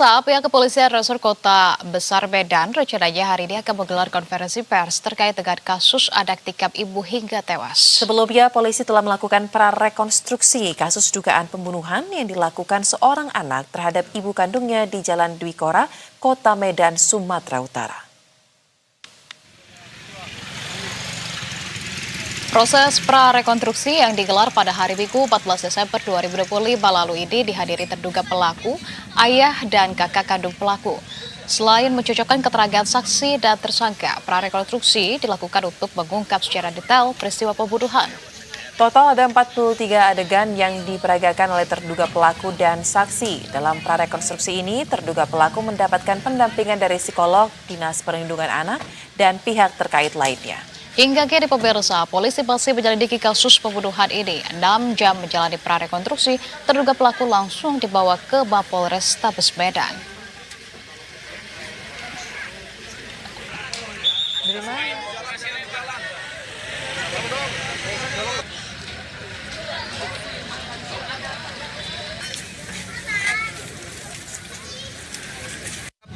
Pihak kepolisian Resor Kota Besar Medan rencananya hari ini akan menggelar konferensi pers terkait dengan kasus anak tikam ibu hingga tewas. Sebelumnya, polisi telah melakukan prarekonstruksi kasus dugaan pembunuhan yang dilakukan seorang anak terhadap ibu kandungnya di Jalan Dwi Kora, Kota Medan, Sumatera Utara. Proses prarekonstruksi yang digelar pada hari Minggu 14 Desember 2025 lalu ini dihadiri terduga pelaku, ayah dan kakak kandung pelaku. Selain mencocokkan keterangan saksi dan tersangka, prarekonstruksi dilakukan untuk mengungkap secara detail peristiwa pembunuhan. Total ada 43 adegan yang diperagakan oleh terduga pelaku dan saksi. Dalam prarekonstruksi ini, terduga pelaku mendapatkan pendampingan dari psikolog, Dinas Perlindungan Anak, dan pihak terkait lainnya. Hingga kini pemirsa, polisi masih menyelidiki kasus pembunuhan ini. 6 jam menjalani prarekonstruksi, terduga pelaku langsung dibawa ke Mapolres Tabes Medan.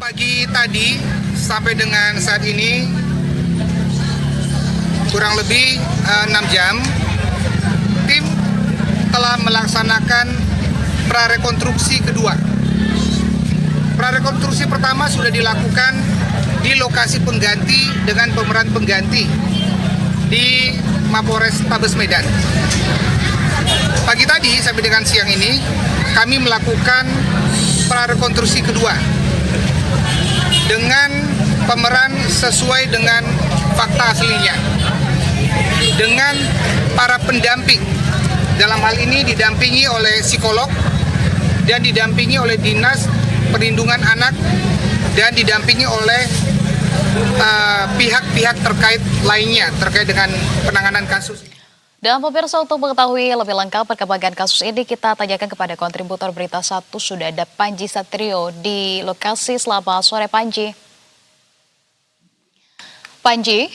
Pagi tadi sampai dengan saat ini kurang lebih 6 jam, tim telah melaksanakan prarekonstruksi kedua. Prarekonstruksi pertama sudah dilakukan di lokasi pengganti dengan pemeran pengganti di Mapolres Tabes Medan. Pagi tadi sampai dengan siang ini kami melakukan prarekonstruksi kedua dengan pemeran sesuai dengan fakta aslinya, dengan para pendamping. Dalam hal ini didampingi oleh psikolog dan didampingi oleh Dinas Perlindungan Anak dan didampingi oleh pihak-pihak terkait lainnya terkait dengan penanganan kasus. Dan pemirsa, untuk mengetahui lebih lengkap perkembangan kasus ini, kita tanyakan kepada kontributor Berita 1, sudah ada Panji Satrio di lokasi. Selamat sore Panji. Panji,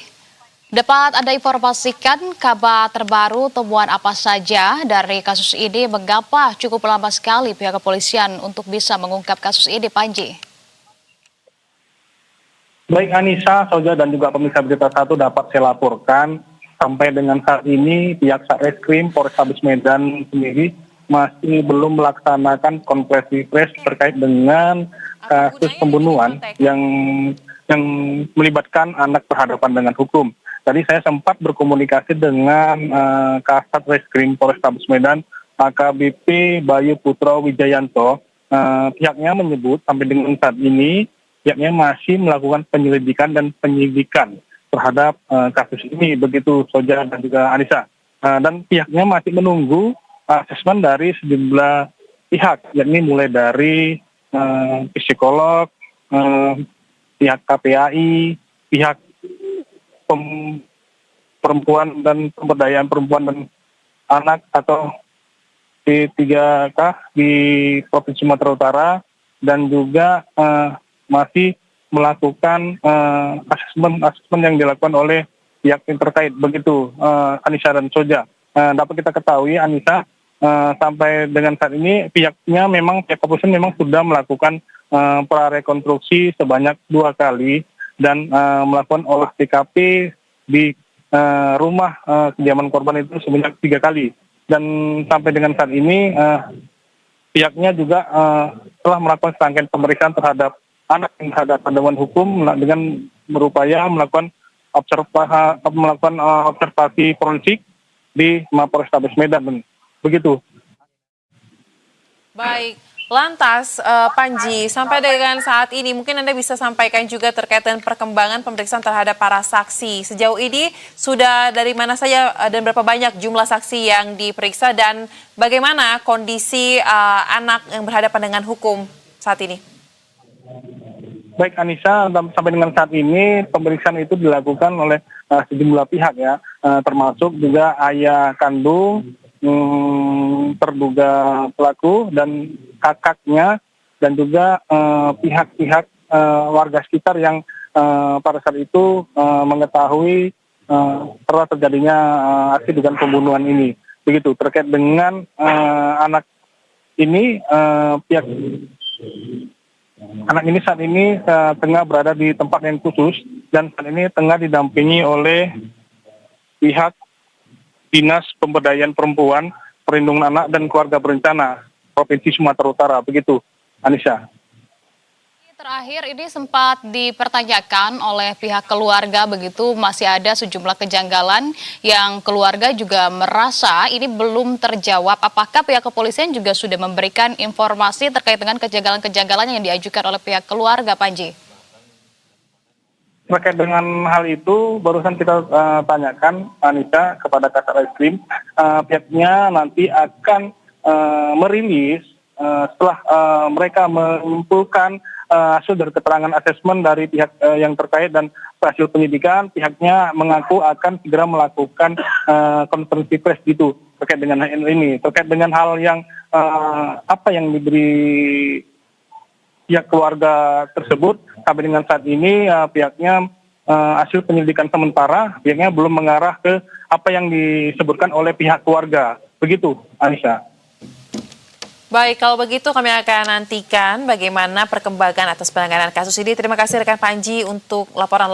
dapat Anda informasikan kabar terbaru, temuan apa saja dari kasus ini? Mengapa cukup lama sekali pihak kepolisian untuk bisa mengungkap kasus ini, Panji? Baik Anissa, Soja dan juga pemirsa Berita 1 dapat saya laporkan, sampai dengan saat ini pihak Satreskrim Polrestabes Medan sendiri masih belum melaksanakan konferensi pers terkait dengan kasus pembunuhan yang melibatkan anak berhadapan dengan hukum. Tadi saya sempat berkomunikasi dengan Kasat Reskrim Polrestabes Medan, AKBP Bayu Putra Wijayanto. Pihaknya menyebut sampai dengan saat ini pihaknya masih melakukan penyelidikan dan penyidikan terhadap kasus ini, begitu Soja dan juga Anissa. Dan pihaknya masih menunggu asesmen dari sejumlah pihak, yakni mulai dari psikolog, pihak KPAI, pihak perempuan dan pemberdayaan perempuan dan anak atau P3K di Provinsi Sumatera Utara, dan juga masih melakukan asesmen yang dilakukan oleh pihak yang terkait, begitu Anissa dan Soja. Dapat kita ketahui Anissa, sampai dengan saat ini pihak kepolisian memang sudah melakukan prarekonstruksi sebanyak 2 kali dan melakukan olah TKP di rumah kediaman korban itu sebanyak 3 kali. Dan sampai dengan saat ini pihaknya juga telah melakukan serangkaian pemeriksaan terhadap anak yang berhadapan dengan hukum dengan berupaya melakukan observasi forensik di Mapolres Tabes Medan. Begitu. Baik, lantas Panji, sampai dengan saat ini mungkin Anda bisa sampaikan juga terkait dengan perkembangan pemeriksaan terhadap para saksi. Sejauh ini sudah dari mana saja dan berapa banyak jumlah saksi yang diperiksa, dan bagaimana kondisi anak yang berhadapan dengan hukum saat ini? Baik Anissa, sampai dengan saat ini pemeriksaan itu dilakukan oleh sejumlah pihak ya, termasuk juga ayah kandung terduga pelaku dan kakaknya, dan juga pihak-pihak warga sekitar yang pada saat itu mengetahui telah terjadinya aksi dugaan pembunuhan ini. Begitu terkait dengan anak ini, pihak anak ini saat ini tengah berada di tempat yang khusus dan saat ini tengah didampingi oleh pihak Dinas Pemberdayaan Perempuan, Perlindungan Anak dan Keluarga Berencana Provinsi Sumatera Utara. Begitu, Anissa. Terakhir ini sempat dipertanyakan oleh pihak keluarga, begitu masih ada sejumlah kejanggalan yang keluarga juga merasa ini belum terjawab. Apakah pihak kepolisian juga sudah memberikan informasi terkait dengan kejanggalan-kejanggalan yang diajukan oleh pihak keluarga, Panji? Terkait dengan hal itu, barusan kita tanyakan, Anissa, kepada Kasat Reskrim, pihaknya nanti akan merilis setelah mereka mengumpulkan hasil dari keterangan asesmen dari pihak yang terkait dan hasil penyidikan, pihaknya mengaku akan segera melakukan konferensi pers gitu terkait dengan hal ini. Terkait dengan hal yang apa yang diberi pihak keluarga tersebut, sampai dengan saat ini pihaknya hasil penyelidikan sementara, pihaknya belum mengarah ke apa yang disebutkan oleh pihak keluarga. Begitu, Anissa. Baik, kalau begitu kami akan nantikan bagaimana perkembangan atas penanganan kasus ini. Terima kasih rekan Panji untuk laporan